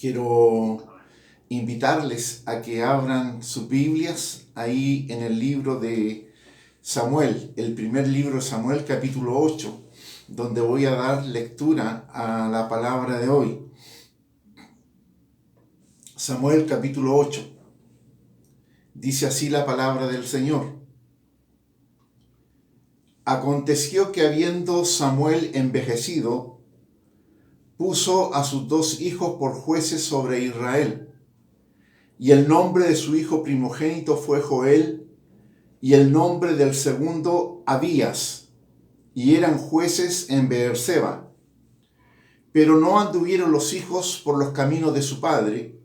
Quiero invitarles a que abran sus Biblias ahí en el libro de Samuel, el primer libro de Samuel, capítulo 8, donde voy a dar lectura a la palabra de hoy. Samuel, capítulo 8. Dice así la palabra del Señor. Aconteció que habiendo Samuel envejecido, puso a sus 2 hijos por jueces sobre Israel. Y el nombre de su hijo primogénito fue Joel, y el nombre del segundo Abías, y eran jueces en Beerseba. Pero no anduvieron los hijos por los caminos de su padre,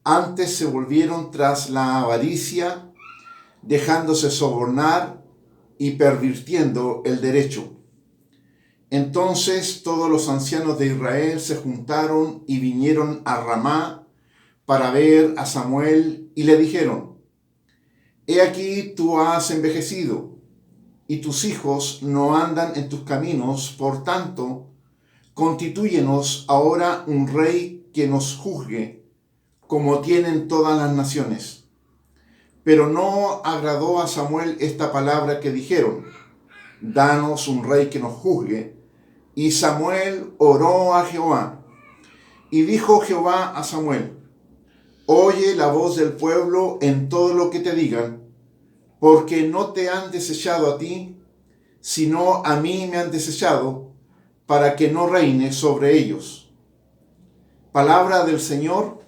antes se volvieron tras la avaricia, dejándose sobornar y pervirtiendo el derecho. Entonces todos los ancianos de Israel se juntaron y vinieron a Ramá para ver a Samuel y le dijeron: He aquí tú has envejecido y tus hijos no andan en tus caminos, por tanto, constitúyenos ahora un rey que nos juzgue, como tienen todas las naciones. Pero no agradó a Samuel esta palabra que dijeron: Danos un rey que nos juzgue. Y Samuel oró a Jehová. Y dijo Jehová a Samuel: Oye la voz del pueblo en todo lo que te digan, porque no te han desechado a ti, sino a mí me han desechado, para que no reine sobre ellos. Palabra del Señor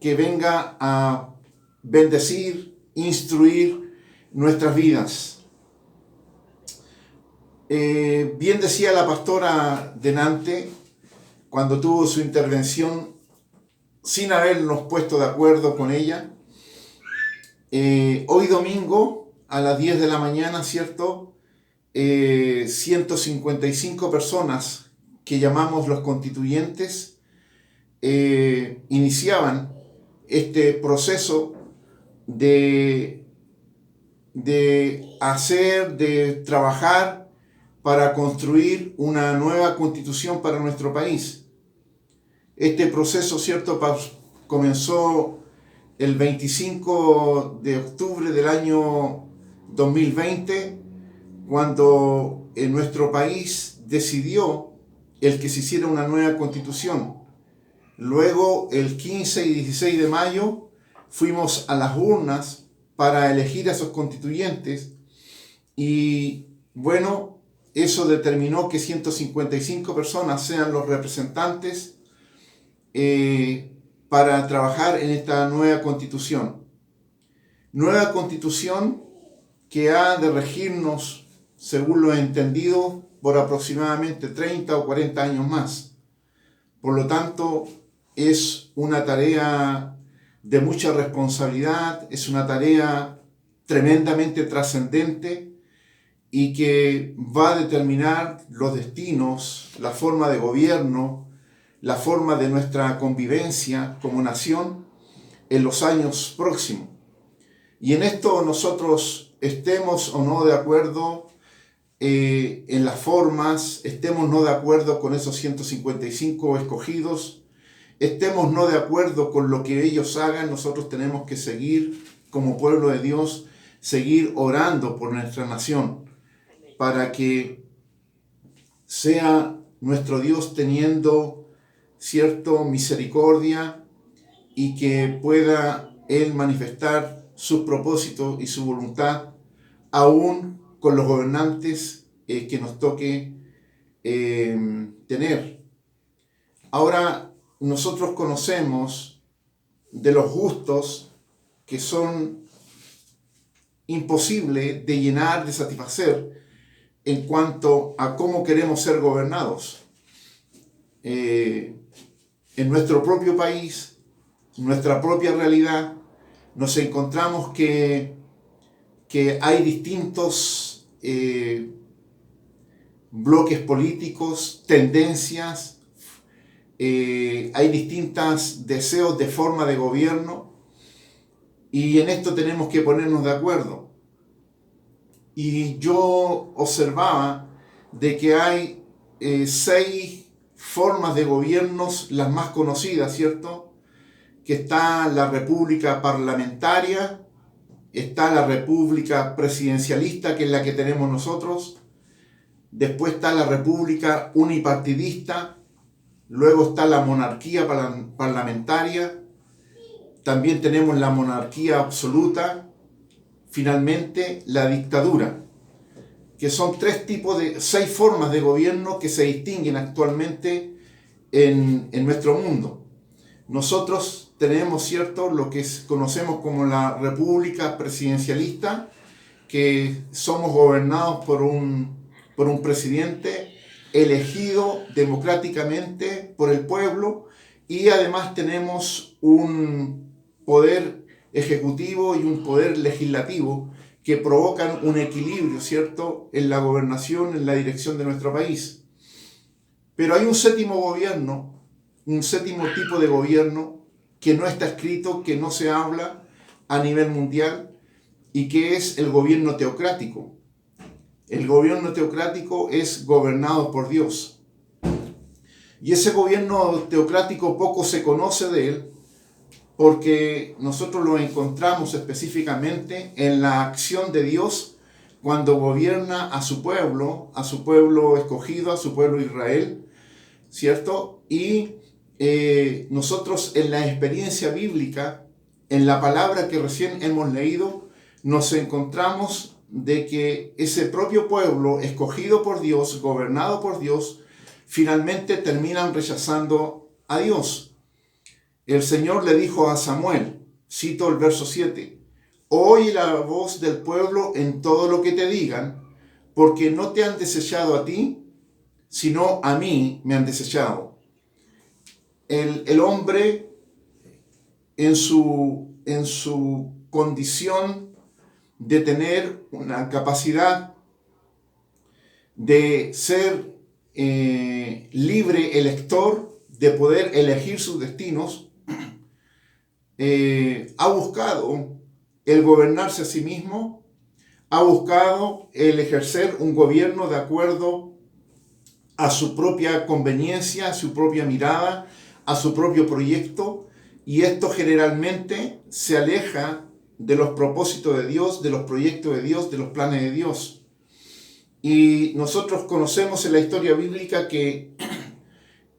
que venga a bendecir, instruir nuestras vidas. Bien decía la pastora delante, cuando tuvo su intervención, sin habernos puesto de acuerdo con ella, hoy domingo a las 10 de la mañana, ¿cierto? 155 personas que llamamos los constituyentes iniciaban este proceso de trabajar para construir una nueva constitución para nuestro país. Este proceso, ¿cierto?, comenzó el 25 de octubre del año 2020, cuando en nuestro país decidió el que se hiciera una nueva constitución. Luego, el 15 y 16 de mayo, fuimos a las urnas para elegir a esos constituyentes y, bueno, eso determinó que 155 personas sean los representantes para trabajar en esta nueva constitución. Nueva constitución que ha de regirnos, según lo he entendido, por aproximadamente 30 o 40 años más. Por lo tanto, es una tarea de mucha responsabilidad, es una tarea tremendamente trascendente y que va a determinar los destinos, la forma de gobierno, la forma de nuestra convivencia como nación en los años próximos. Y en esto nosotros estemos o no de acuerdo en las formas, estemos no de acuerdo con esos 155 escogidos, estemos no de acuerdo con lo que ellos hagan, nosotros tenemos que seguir como pueblo de Dios, seguir orando por nuestra nación, para que sea nuestro Dios teniendo, cierto, misericordia y que pueda Él manifestar sus propósitos y su voluntad, aún con los gobernantes que nos toque tener. Ahora, nosotros conocemos de los gustos que son imposibles de llenar, de satisfacer, en cuanto a cómo queremos ser gobernados. En nuestro propio país, nuestra propia realidad, nos encontramos que hay distintos bloques políticos, tendencias, hay distintos deseos de forma de gobierno, y en esto tenemos que ponernos de acuerdo. Y yo observaba de que hay 6 formas de gobiernos, las más conocidas, ¿cierto? que está la república parlamentaria, está la república presidencialista, que es la que tenemos nosotros, después está la república unipartidista, luego está la monarquía parlamentaria, también tenemos la monarquía absoluta, finalmente la dictadura, que son 6 formas de gobierno que se distinguen actualmente en nuestro mundo. Nosotros tenemos, ¿cierto?, lo que conocemos como la república presidencialista, que somos gobernados por un presidente elegido democráticamente por el pueblo, y además tenemos un poder ejecutivo y un poder legislativo que provocan un equilibrio, ¿cierto?, en la gobernación, en la dirección de nuestro país. Pero hay un séptimo gobierno, un séptimo tipo de gobierno que no está escrito, que no se habla a nivel mundial, y que es el gobierno teocrático. El gobierno teocrático es gobernado por Dios. Y ese gobierno teocrático poco se conoce de él, porque nosotros lo encontramos específicamente en la acción de Dios cuando gobierna a su pueblo escogido, a su pueblo Israel, ¿cierto? Y nosotros en la experiencia bíblica, en la palabra que recién hemos leído, nos encontramos de que ese propio pueblo escogido por Dios, gobernado por Dios, finalmente terminan rechazando a Dios. El Señor le dijo a Samuel, cito el verso 7, «Oye la voz del pueblo en todo lo que te digan, porque no te han desechado a ti, sino a mí me han desechado». El hombre en su condición de tener una capacidad de ser libre elector, de poder elegir sus destinos, ha buscado el gobernarse a sí mismo, ha buscado el ejercer un gobierno de acuerdo a su propia conveniencia, a su propia mirada, a su propio proyecto, y esto generalmente se aleja de los propósitos de Dios, de los proyectos de Dios, de los planes de Dios. Y nosotros conocemos en la historia bíblica que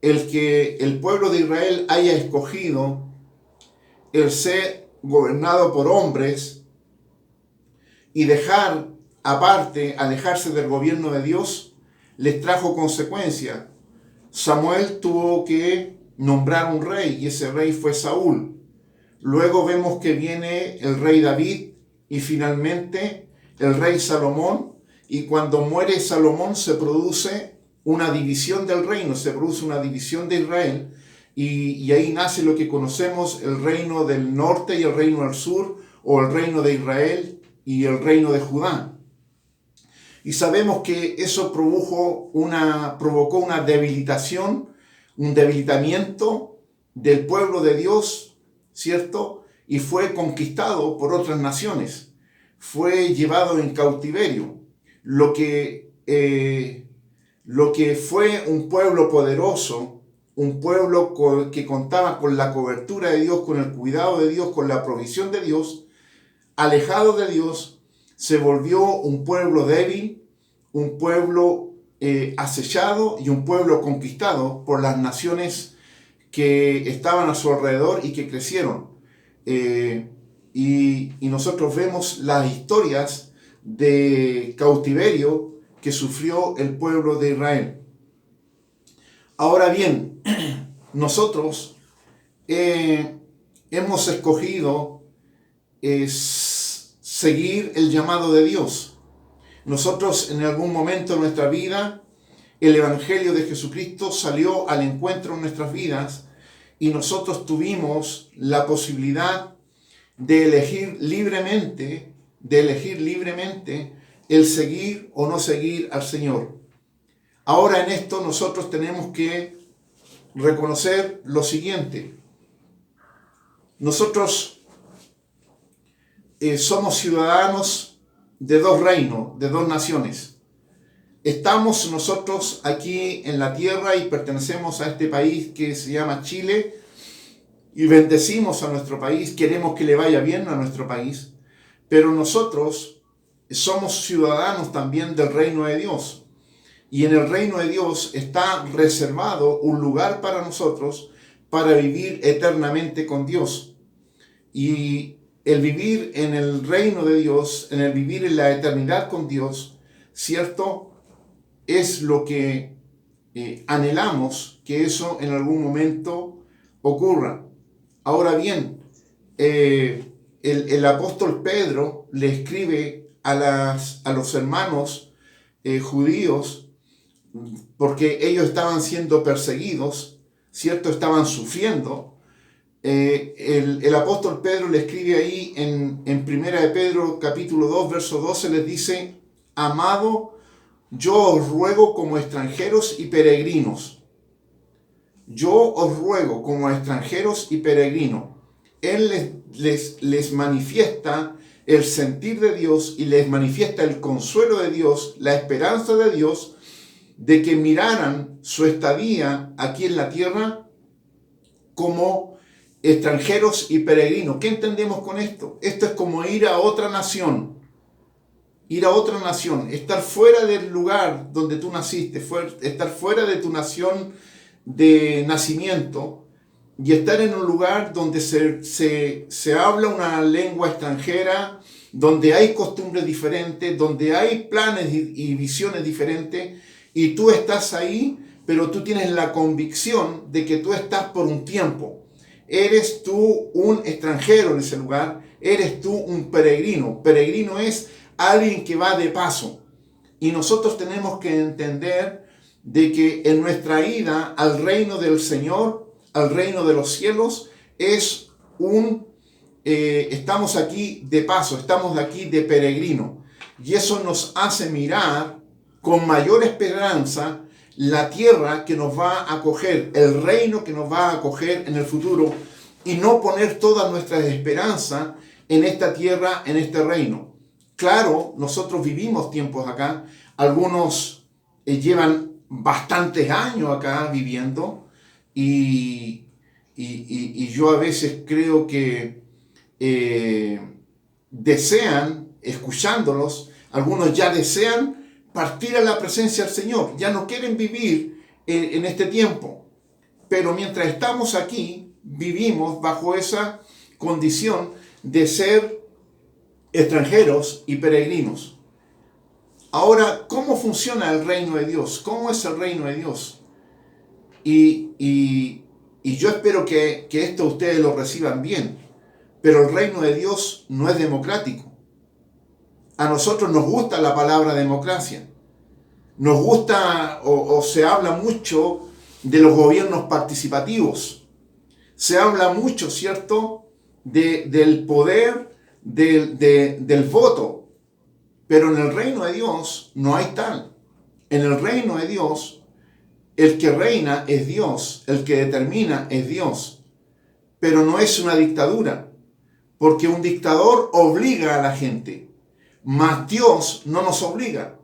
el pueblo de Israel haya escogido el ser gobernado por hombres y alejarse del gobierno de Dios, les trajo consecuencias. Samuel tuvo que nombrar un rey, y ese rey fue Saúl. Luego vemos que viene el rey David y finalmente el rey Salomón, y cuando muere Salomón se produce una división del reino, se produce una división de Israel, y ahí nace lo que conocemos, el reino del norte y el reino del sur, o el reino de Israel y el reino de Judá. Y sabemos que eso provocó una debilitación, un debilitamiento del pueblo de Dios, ¿cierto? Y fue conquistado por otras naciones, fue llevado en cautiverio. Lo que fue un pueblo poderoso, un pueblo que contaba con la cobertura de Dios, con el cuidado de Dios, con la provisión de Dios, alejado de Dios, se volvió un pueblo débil, un pueblo acechado y un pueblo conquistado por las naciones que estaban a su alrededor y que crecieron. Y nosotros vemos las historias de cautiverio que sufrió el pueblo de Israel. Ahora bien, nosotros hemos escogido seguir el llamado de Dios. Nosotros en algún momento de nuestra vida, el Evangelio de Jesucristo salió al encuentro en nuestras vidas, y nosotros tuvimos la posibilidad de elegir libremente el seguir o no seguir al Señor. Ahora en esto nosotros tenemos que reconocer lo siguiente. Nosotros somos ciudadanos de 2 reinos, de 2 naciones. Estamos nosotros aquí en la tierra y pertenecemos a este país que se llama Chile, y bendecimos a nuestro país, queremos que le vaya bien a nuestro país, pero nosotros somos ciudadanos también del reino de Dios. Y en el reino de Dios está reservado un lugar para nosotros para vivir eternamente con Dios. Y el vivir en el reino de Dios, en el vivir en la eternidad con Dios, ¿cierto? Es lo que anhelamos que eso en algún momento ocurra. Ahora bien, el apóstol Pedro le escribe a los hermanos judíos porque ellos estaban siendo perseguidos, ¿cierto? Estaban sufriendo. El apóstol Pedro le escribe ahí en Primera de Pedro capítulo 2, verso 12, les dice: amado, yo os ruego como extranjeros y peregrinos. Yo os ruego como extranjeros y peregrinos. Él les manifiesta el sentir de Dios y les manifiesta el consuelo de Dios, la esperanza de Dios, de que miraran su estadía aquí en la tierra como extranjeros y peregrinos. ¿Qué entendemos con esto? Esto es como ir a otra nación. Ir a otra nación, estar fuera del lugar donde tú naciste, estar fuera de tu nación de nacimiento y estar en un lugar donde se habla una lengua extranjera, donde hay costumbres diferentes, donde hay planes y visiones diferentes, y tú estás ahí, pero tú tienes la convicción de que tú estás por un tiempo. Eres tú un extranjero en ese lugar, eres tú un peregrino. Peregrino es alguien que va de paso. Y nosotros tenemos que entender de que en nuestra ida al reino del Señor, al reino de los cielos, es estamos aquí de paso, estamos aquí de peregrino. Y eso nos hace mirar con mayor esperanza la tierra que nos va a acoger, el reino que nos va a acoger en el futuro, y no poner toda nuestra esperanza en esta tierra, en este reino. Claro, nosotros vivimos tiempos acá, algunos llevan bastantes años acá viviendo, y yo a veces creo que desean, escuchándolos, algunos ya desean partir a la presencia del Señor, ya no quieren vivir en este tiempo, pero mientras estamos aquí, vivimos bajo esa condición de ser extranjeros y peregrinos. Ahora, ¿cómo funciona el reino de Dios? ¿Cómo es el reino de Dios? Y yo espero que esto ustedes lo reciban bien, pero el reino de Dios no es democrático. A nosotros nos gusta la palabra democracia. Nos gusta o se habla mucho de los gobiernos participativos. Se habla mucho, ¿cierto?, del poder del voto. Pero en el reino de Dios no hay tal. En el reino de Dios, el que reina es Dios, el que determina es Dios. Pero no es una dictadura, porque un dictador obliga a la gente, mas Dios no nos obliga.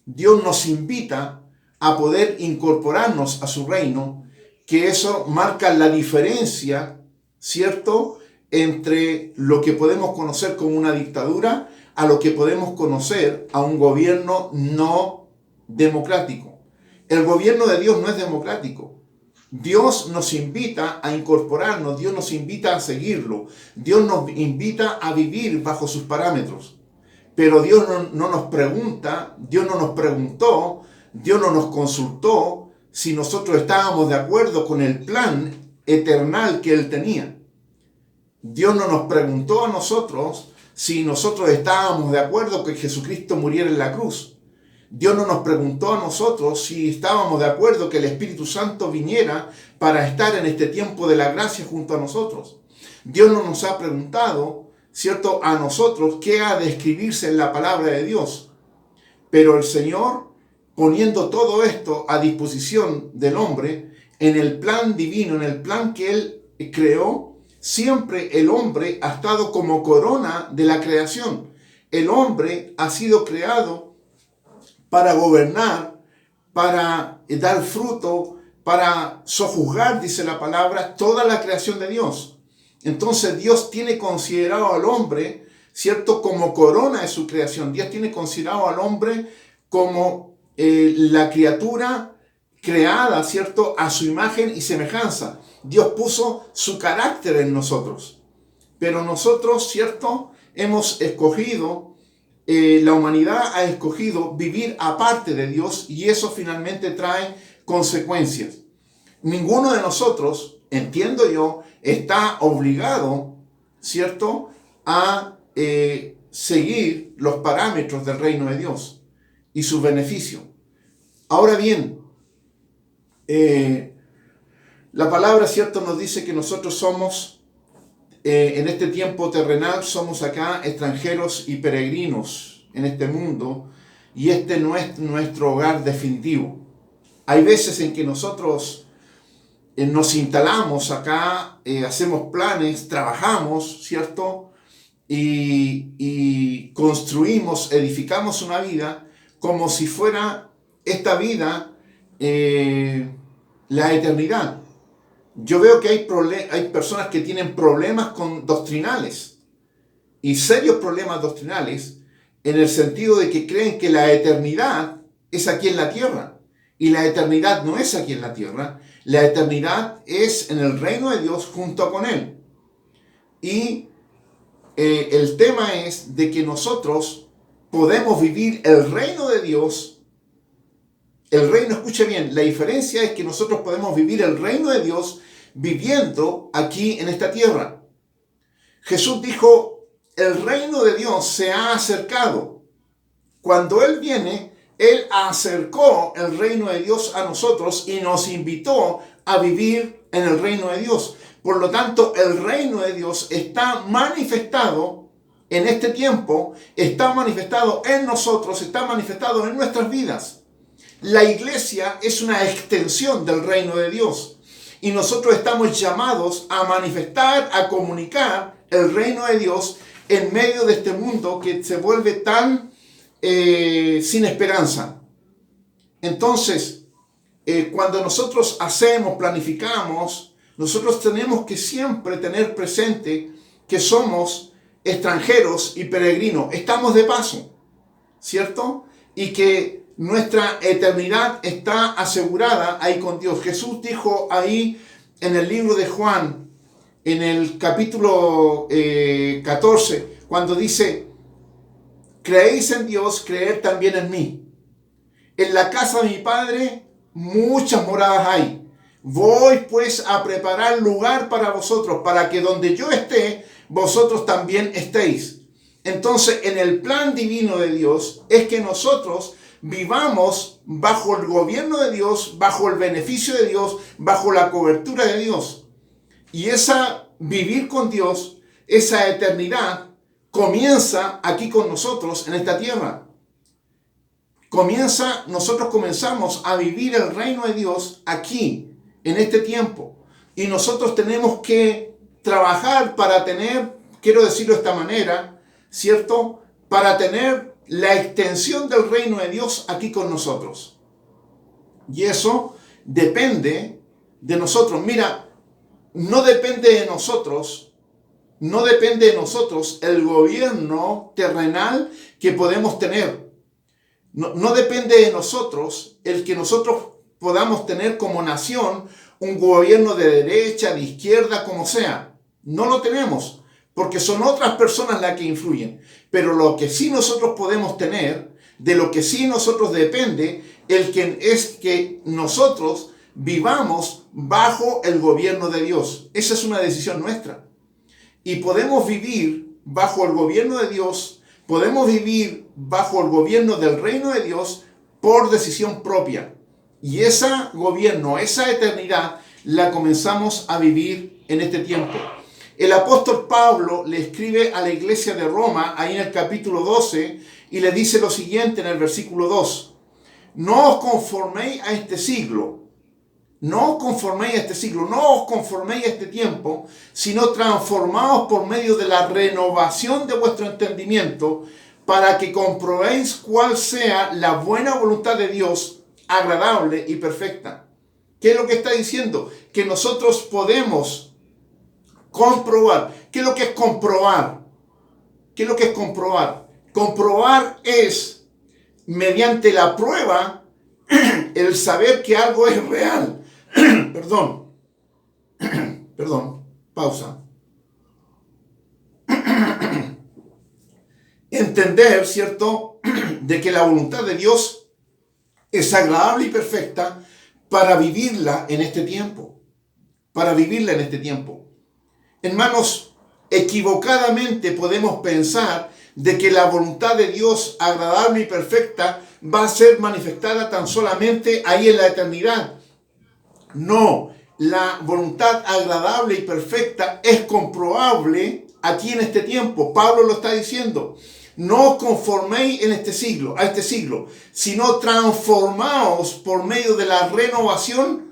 Dios nos invita a poder incorporarnos a su reino, que eso marca la diferencia, ¿cierto?, entre lo que podemos conocer como una dictadura a lo que podemos conocer a un gobierno no democrático. El gobierno de Dios no es democrático. Dios nos invita a incorporarnos, Dios nos invita a seguirlo, Dios nos invita a vivir bajo sus parámetros. Pero Dios no nos pregunta, Dios no nos preguntó, Dios no nos consultó si nosotros estábamos de acuerdo con el plan eternal que Él tenía. Dios no nos preguntó a nosotros si nosotros estábamos de acuerdo que Jesucristo muriera en la cruz. Dios no nos preguntó a nosotros si estábamos de acuerdo que el Espíritu Santo viniera para estar en este tiempo de la gracia junto a nosotros. Dios no nos ha preguntado, ¿cierto?, a nosotros qué ha de escribirse en la palabra de Dios. Pero el Señor, poniendo todo esto a disposición del hombre, en el plan divino, en el plan que Él creó, siempre el hombre ha estado como corona de la creación. El hombre ha sido creado para gobernar, para dar fruto, para sojuzgar, dice la palabra, toda la creación de Dios. Entonces Dios tiene considerado al hombre, ¿cierto?, como corona de su creación. Dios tiene considerado al hombre como la criatura creada, ¿cierto?, a su imagen y semejanza. Dios puso su carácter en nosotros. Pero nosotros, ¿cierto?, hemos escogido, la humanidad ha escogido vivir aparte de Dios, y eso finalmente trae consecuencias. Ninguno de nosotros, entiendo yo, está obligado, ¿cierto?, a seguir los parámetros del reino de Dios y sus beneficios. Ahora bien, la palabra, ¿cierto?, nos dice que nosotros somos, en este tiempo terrenal, somos acá extranjeros y peregrinos en este mundo, y este no es nuestro hogar definitivo. Hay veces en que nosotros nos instalamos acá, hacemos planes, trabajamos, ¿cierto?, y construimos, edificamos una vida como si fuera esta vida la eternidad. Yo veo que hay personas que tienen problemas doctrinales, y serios problemas doctrinales, en el sentido de que creen que la eternidad es aquí en la tierra, y la eternidad no es aquí en la tierra. La eternidad es en el reino de Dios junto con Él. Y el tema es de que nosotros podemos vivir el reino de Dios. El reino, escuche bien, la diferencia es que nosotros podemos vivir el reino de Dios viviendo aquí en esta tierra. Jesús dijo, el reino de Dios se ha acercado. Cuando Él viene, Él acercó el reino de Dios a nosotros y nos invitó a vivir en el reino de Dios. Por lo tanto, el reino de Dios está manifestado en este tiempo, está manifestado en nosotros, está manifestado en nuestras vidas. La iglesia es una extensión del reino de Dios, y nosotros estamos llamados a manifestar, a comunicar el reino de Dios en medio de este mundo que se vuelve tan sin esperanza. Entonces, cuando nosotros hacemos, planificamos, nosotros tenemos que siempre tener presente que somos extranjeros y peregrinos. Estamos de paso, ¿cierto? Y que nuestra eternidad está asegurada ahí con Dios. Jesús dijo ahí en el libro de Juan, en el capítulo 14, cuando dice, creéis en Dios, creed también en mí. En la casa de mi Padre muchas moradas hay. Voy pues a preparar lugar para vosotros, para que donde yo esté, vosotros también estéis. Entonces, en el plan divino de Dios es que nosotros vivamos bajo el gobierno de Dios, bajo el beneficio de Dios, bajo la cobertura de Dios. Y esa vivir con Dios, esa eternidad, comienza aquí con nosotros en esta tierra. Nosotros comenzamos a vivir el reino de Dios aquí, en este tiempo. Y nosotros tenemos que trabajar para tener, quiero decirlo de esta manera, ¿cierto?, para tener la extensión del reino de Dios aquí con nosotros. Y eso depende de nosotros. Mira, no depende de nosotros el gobierno terrenal que podemos tener. No depende de nosotros el que nosotros podamos tener como nación un gobierno de derecha, de izquierda, como sea. No lo tenemos, porque son otras personas las que influyen. Pero lo que sí nosotros podemos tener, de lo que sí nosotros depende, es que nosotros vivamos bajo el gobierno de Dios. Esa es una decisión nuestra. Y podemos vivir bajo el gobierno de Dios, podemos vivir bajo el gobierno del reino de Dios por decisión propia. Y ese gobierno, esa eternidad, la comenzamos a vivir en este tiempo. El apóstol Pablo le escribe a la iglesia de Roma, ahí en el capítulo 12, y le dice lo siguiente en el versículo 2. No os conforméis a este siglo. No os conforméis a este siglo, no os conforméis a este tiempo, sino transformaos por medio de la renovación de vuestro entendimiento, para que comprobéis cuál sea la buena voluntad de Dios, agradable y perfecta. ¿Qué es lo que está diciendo? Que nosotros podemos Comprobar. ¿Qué es lo que es comprobar? ¿Qué es lo que es comprobar? Comprobar es, mediante la prueba, el saber que algo es real. Perdón, pausa. Entender, ¿cierto?, de que la voluntad de Dios es agradable y perfecta para vivirla en este tiempo. Para vivirla en este tiempo. Hermanos, equivocadamente podemos pensar de que la voluntad de Dios agradable y perfecta va a ser manifestada tan solamente ahí en la eternidad. No, la voluntad agradable y perfecta es comprobable aquí en este tiempo. Pablo lo está diciendo. No os conforméis a este siglo, sino transformaos por medio de la renovación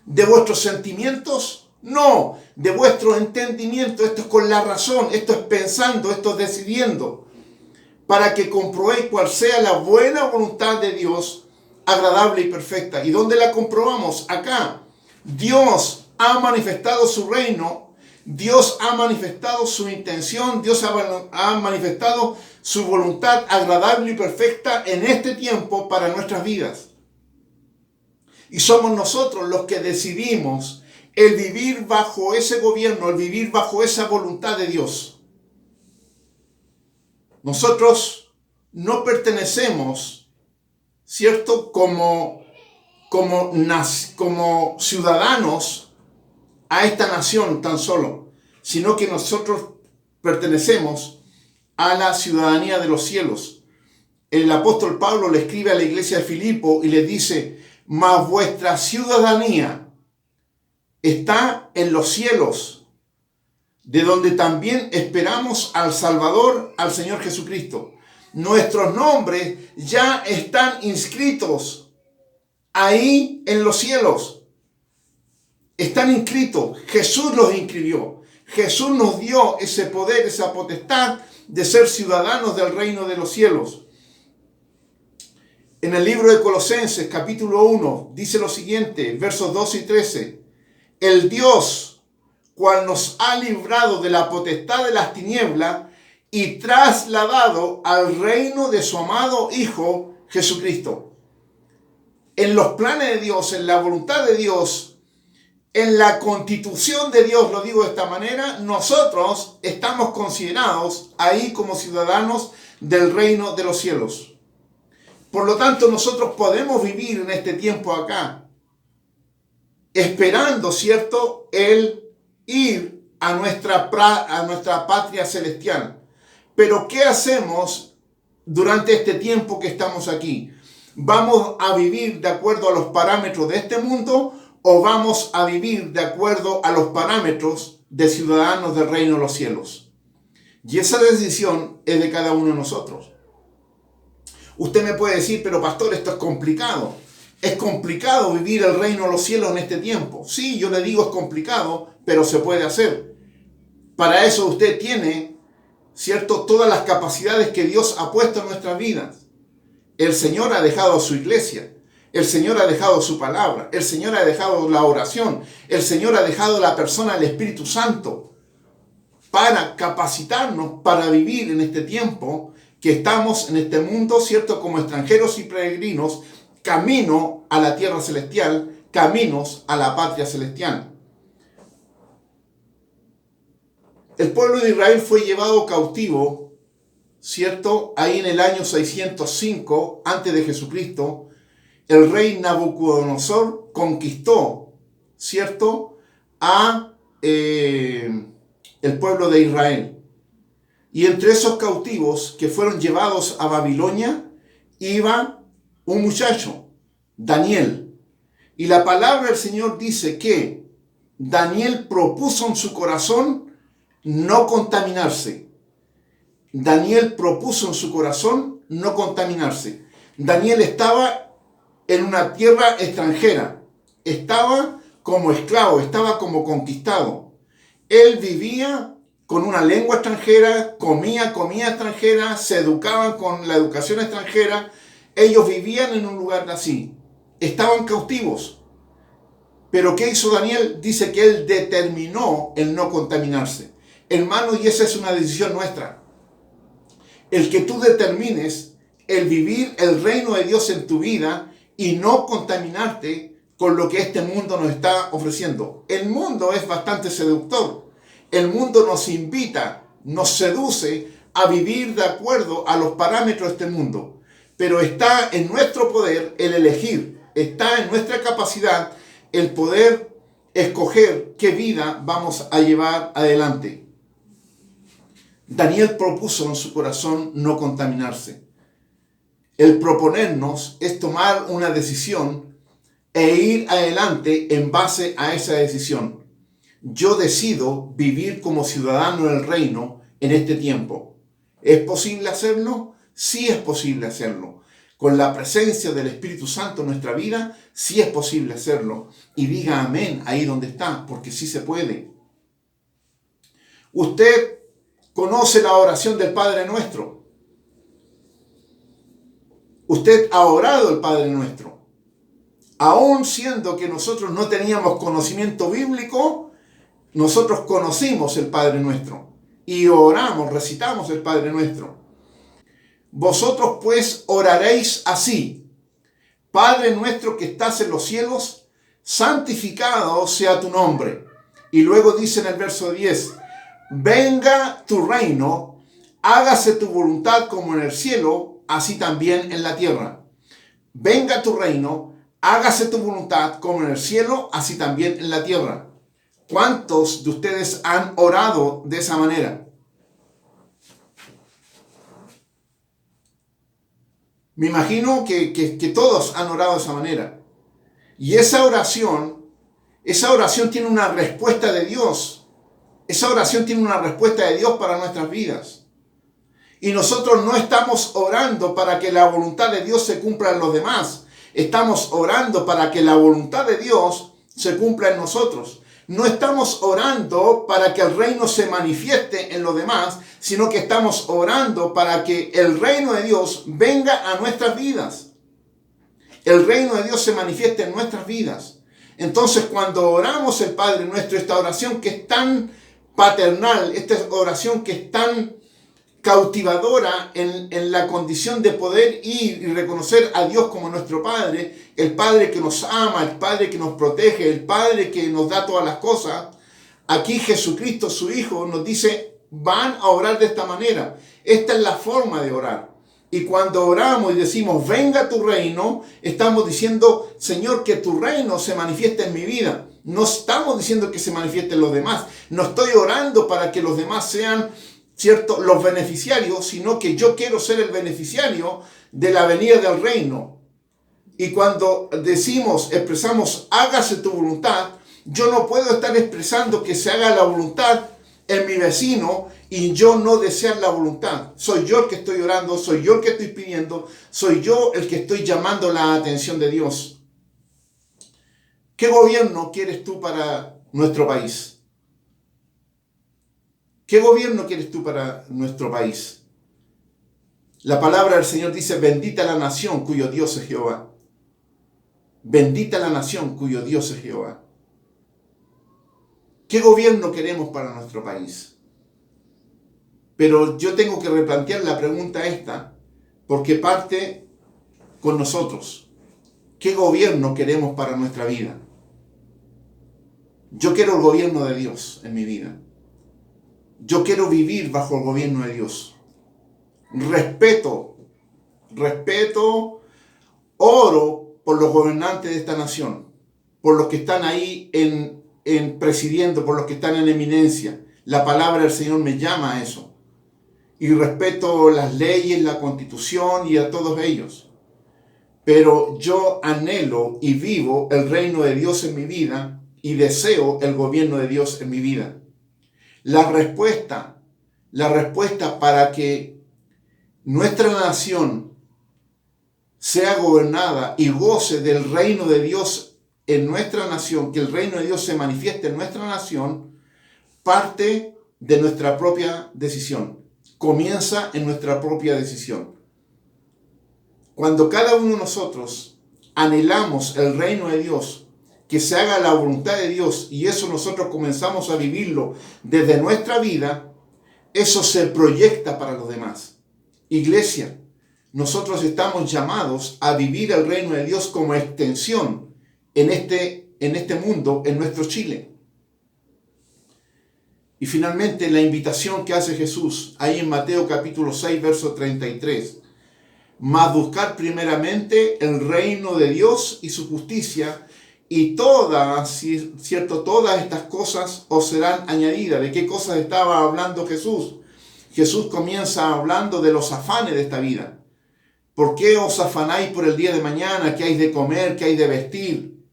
de vuestros sentimientos, no, de vuestro entendimiento. Esto es con la razón, esto es pensando, esto es decidiendo, para que comprobéis cuál sea la buena voluntad de Dios, agradable y perfecta. ¿Y dónde la comprobamos? Acá. Dios ha manifestado su reino, Dios ha manifestado su intención, Dios ha manifestado su voluntad agradable y perfecta en este tiempo para nuestras vidas. Y somos nosotros los que decidimos el vivir bajo ese gobierno, el vivir bajo esa voluntad de Dios. Nosotros no pertenecemos, ¿cierto?, como ciudadanos a esta nación tan solo, sino que nosotros pertenecemos a la ciudadanía de los cielos. El apóstol Pablo le escribe a la iglesia de Filipo y le dice: mas vuestra ciudadanía está en los cielos, de donde también esperamos al Salvador, al Señor Jesucristo. Nuestros nombres ya están inscritos ahí en los cielos. Están inscritos. Jesús los inscribió. Jesús nos dio ese poder, esa potestad de ser ciudadanos del reino de los cielos. En el libro de Colosenses, capítulo 1, dice lo siguiente, versos 12 y 13. El Dios, cual nos ha librado de la potestad de las tinieblas y trasladado al reino de su amado Hijo Jesucristo. En los planes de Dios, en la voluntad de Dios, en la constitución de Dios, lo digo de esta manera, nosotros estamos considerados ahí como ciudadanos del reino de los cielos. Por lo tanto, nosotros podemos vivir en este tiempo acá, esperando, ¿cierto?, el ir a nuestra patria celestial. Pero, ¿qué hacemos durante este tiempo que estamos aquí? ¿Vamos a vivir de acuerdo a los parámetros de este mundo o vamos a vivir de acuerdo a los parámetros de ciudadanos del reino de los cielos? Y esa decisión es de cada uno de nosotros. Usted me puede decir: pero pastor, esto es complicado. Es complicado vivir el reino de los cielos en este tiempo. Sí, yo le digo es complicado, pero se puede hacer. Para eso usted tiene, ¿cierto?, todas las capacidades que Dios ha puesto en nuestras vidas. El Señor ha dejado a su iglesia. El Señor ha dejado su palabra. El Señor ha dejado la oración. El Señor ha dejado la persona del Espíritu Santo para capacitarnos para vivir en este tiempo que estamos en este mundo, ¿cierto?, como extranjeros y peregrinos, camino a la tierra celestial, caminos a la patria celestial. El pueblo de Israel fue llevado cautivo, ¿cierto?, ahí en el año 605 antes de Jesucristo. El rey Nabucodonosor conquistó, ¿cierto?, a el pueblo de Israel. Y entre esos cautivos que fueron llevados a Babilonia iba un muchacho, Daniel. Y la palabra del Señor dice que Daniel propuso en su corazón no contaminarse. Daniel propuso en su corazón no contaminarse. Daniel estaba en una tierra extranjera. Estaba como esclavo, estaba como conquistado. Él vivía con una lengua extranjera, comía extranjera, se educaban con la educación extranjera. Ellos vivían en un lugar así. Estaban cautivos. Pero ¿qué hizo Daniel? Dice que él determinó el no contaminarse. Hermano, y esa es una decisión nuestra. El que tú determines el vivir el reino de Dios en tu vida y no contaminarte con lo que este mundo nos está ofreciendo. El mundo es bastante seductor. El mundo nos invita, nos seduce a vivir de acuerdo a los parámetros de este mundo. Pero está en nuestro poder el elegir, está en nuestra capacidad el poder escoger qué vida vamos a llevar adelante. Daniel propuso en su corazón no contaminarse. El proponernos es tomar una decisión e ir adelante en base a esa decisión. Yo decido vivir como ciudadano del reino en este tiempo. ¿Es posible hacerlo? Sí es posible hacerlo. Con la presencia del Espíritu Santo en nuestra vida, sí es posible hacerlo. Y diga amén ahí donde está, porque sí se puede. Usted conoce la oración del Padre Nuestro. Usted ha orado el Padre Nuestro. Aun siendo que nosotros no teníamos conocimiento bíblico, nosotros conocimos el Padre Nuestro. Y oramos, recitamos el Padre Nuestro. Vosotros pues oraréis así: Padre nuestro que estás en los cielos, santificado sea tu nombre. Y luego dice en el verso 10, venga tu reino, hágase tu voluntad como en el cielo, así también en la tierra. Venga tu reino, hágase tu voluntad como en el cielo, así también en la tierra. ¿Cuántos de ustedes han orado de esa manera? Me imagino que todos han orado de esa manera. Y esa oración tiene una respuesta de Dios. Esa oración tiene una respuesta de Dios para nuestras vidas. Y nosotros no estamos orando para que la voluntad de Dios se cumpla en los demás. Estamos orando para que la voluntad de Dios se cumpla en nosotros. No estamos orando para que el reino se manifieste en los demás, sino que estamos orando para que el reino de Dios venga a nuestras vidas. El reino de Dios se manifieste en nuestras vidas. Entonces, cuando oramos el Padre Nuestro, esta oración que es tan paternal, esta oración que es tan cautivadora en la condición de poder ir y reconocer a Dios como nuestro Padre, el Padre que nos ama, el Padre que nos protege, el Padre que nos da todas las cosas. Aquí Jesucristo, su Hijo, nos dice, van a orar de esta manera. Esta es la forma de orar. Y cuando oramos y decimos, venga tu reino, estamos diciendo, Señor, que tu reino se manifieste en mi vida. No estamos diciendo que se manifieste en los demás. No estoy orando para que los demás sean, ¿cierto?, los beneficiarios, sino que yo quiero ser el beneficiario de la venida del reino. Y cuando expresamos, hágase tu voluntad, yo no puedo estar expresando que se haga la voluntad en mi vecino y yo no desear la voluntad. Soy yo el que estoy orando, soy yo el que estoy pidiendo, soy yo el que estoy llamando la atención de Dios. ¿Qué gobierno quieres tú para nuestro país? ¿Qué gobierno quieres tú para nuestro país? La palabra del Señor dice, bendita la nación cuyo Dios es Jehová. Bendita la nación cuyo Dios es Jehová. ¿Qué gobierno queremos para nuestro país? Pero yo tengo que replantear la pregunta esta, porque parte con nosotros. ¿Qué gobierno queremos para nuestra vida? Yo quiero el gobierno de Dios en mi vida. Yo quiero vivir bajo el gobierno de Dios. Respeto, oro por los gobernantes de esta nación, por los que están ahí presidiendo, por los que están en eminencia. La palabra del Señor me llama a eso. Y respeto las leyes, la Constitución y a todos ellos. Pero yo anhelo y vivo el reino de Dios en mi vida y deseo el gobierno de Dios en mi vida. La respuesta para que nuestra nación sea gobernada y goce del reino de Dios en nuestra nación, que el reino de Dios se manifieste en nuestra nación, parte de nuestra propia decisión. Comienza en nuestra propia decisión. Cuando cada uno de nosotros anhelamos el reino de Dios, que se haga la voluntad de Dios, y eso nosotros comenzamos a vivirlo desde nuestra vida, eso se proyecta para los demás. Iglesia, nosotros estamos llamados a vivir el reino de Dios como extensión en este mundo, en nuestro Chile. Y finalmente la invitación que hace Jesús ahí en Mateo capítulo 6, verso 33. Mas buscar primeramente el reino de Dios y su justicia, y todas estas cosas os serán añadidas. ¿De qué cosas estaba hablando Jesús? Jesús comienza hablando de los afanes de esta vida. ¿Por qué os afanáis por el día de mañana? ¿Qué hay de comer? ¿Qué hay de vestir?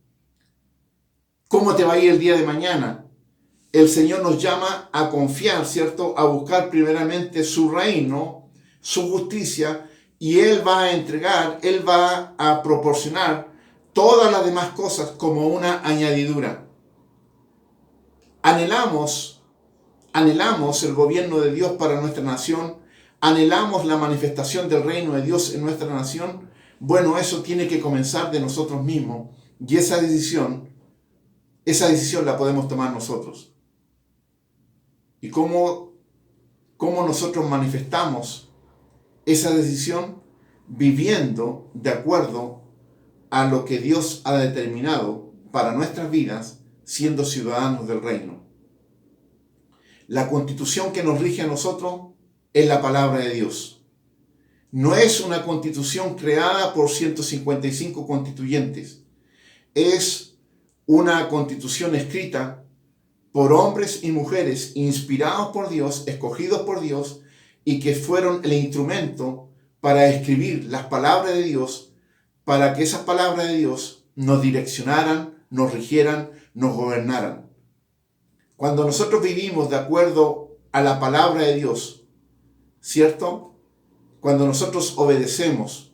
¿Cómo te va a ir el día de mañana? El Señor nos llama a confiar, ¿cierto? A buscar primeramente su reino, su justicia, y Él va a entregar, Él va a proporcionar todas las demás cosas como una añadidura. Anhelamos el gobierno de Dios para nuestra nación, anhelamos la manifestación del reino de Dios en nuestra nación. Bueno, eso tiene que comenzar de nosotros mismos, y esa decisión la podemos tomar nosotros. ¿Y cómo nosotros manifestamos esa decisión? Viviendo de acuerdo a lo que Dios ha determinado para nuestras vidas, siendo ciudadanos del reino. La constitución que nos rige a nosotros es la palabra de Dios. No es una constitución creada por 155 constituyentes. Es una constitución escrita por hombres y mujeres inspirados por Dios, escogidos por Dios, y que fueron el instrumento para escribir las palabras de Dios, para que esas palabras de Dios nos direccionaran, nos rigieran, nos gobernaran. Cuando nosotros vivimos de acuerdo a la palabra de Dios, ¿cierto? Cuando nosotros obedecemos,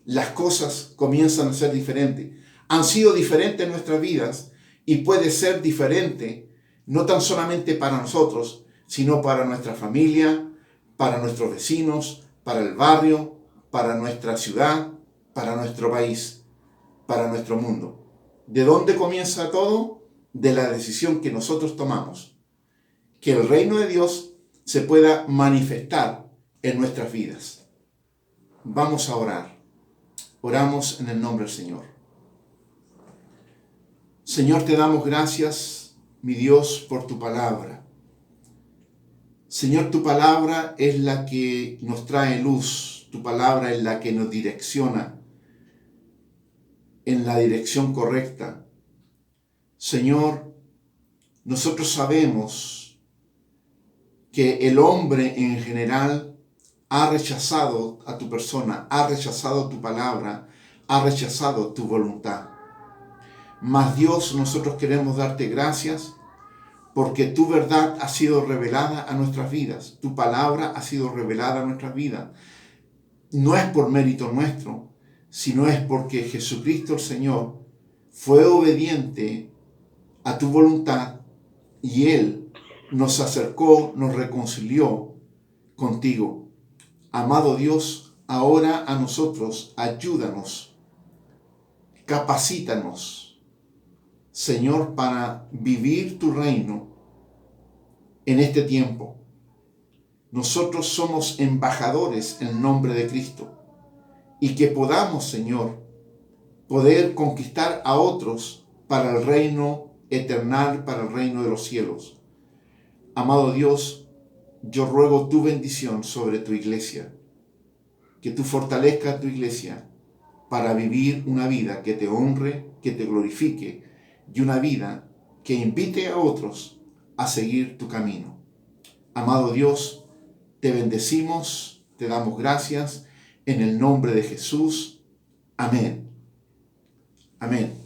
las cosas comienzan a ser diferentes. Han sido diferentes en nuestras vidas y puede ser diferente, no tan solamente para nosotros, sino para nuestra familia, para nuestros vecinos, para el barrio, para nuestra ciudad, para nuestro país, para nuestro mundo. ¿De dónde comienza todo? De la decisión que nosotros tomamos. Que el reino de Dios se pueda manifestar en nuestras vidas. Vamos a orar. Oramos en el nombre del Señor. Señor, te damos gracias, mi Dios, por tu palabra. Señor, tu palabra es la que nos trae luz. Tu palabra es la que nos direcciona en la dirección correcta. Señor, nosotros sabemos que el hombre en general ha rechazado a tu persona, ha rechazado tu palabra, ha rechazado tu voluntad. Mas Dios, nosotros queremos darte gracias porque tu verdad ha sido revelada a nuestras vidas, tu palabra ha sido revelada a nuestras vidas. No es por mérito nuestro, sino es porque Jesucristo el Señor fue obediente a tu voluntad y Él nos acercó, nos reconcilió contigo. Amado Dios, ahora a nosotros ayúdanos, capacítanos, Señor, para vivir tu reino en este tiempo. Nosotros somos embajadores en el nombre de Cristo y que podamos, Señor, poder conquistar a otros para el reino eternal, para el reino de los cielos. Amado Dios, yo ruego tu bendición sobre tu iglesia, que tú fortalezcas tu iglesia para vivir una vida que te honre, que te glorifique y una vida que invite a otros a seguir tu camino. Amado Dios, te bendecimos, te damos gracias en el nombre de Jesús. Amén. Amén.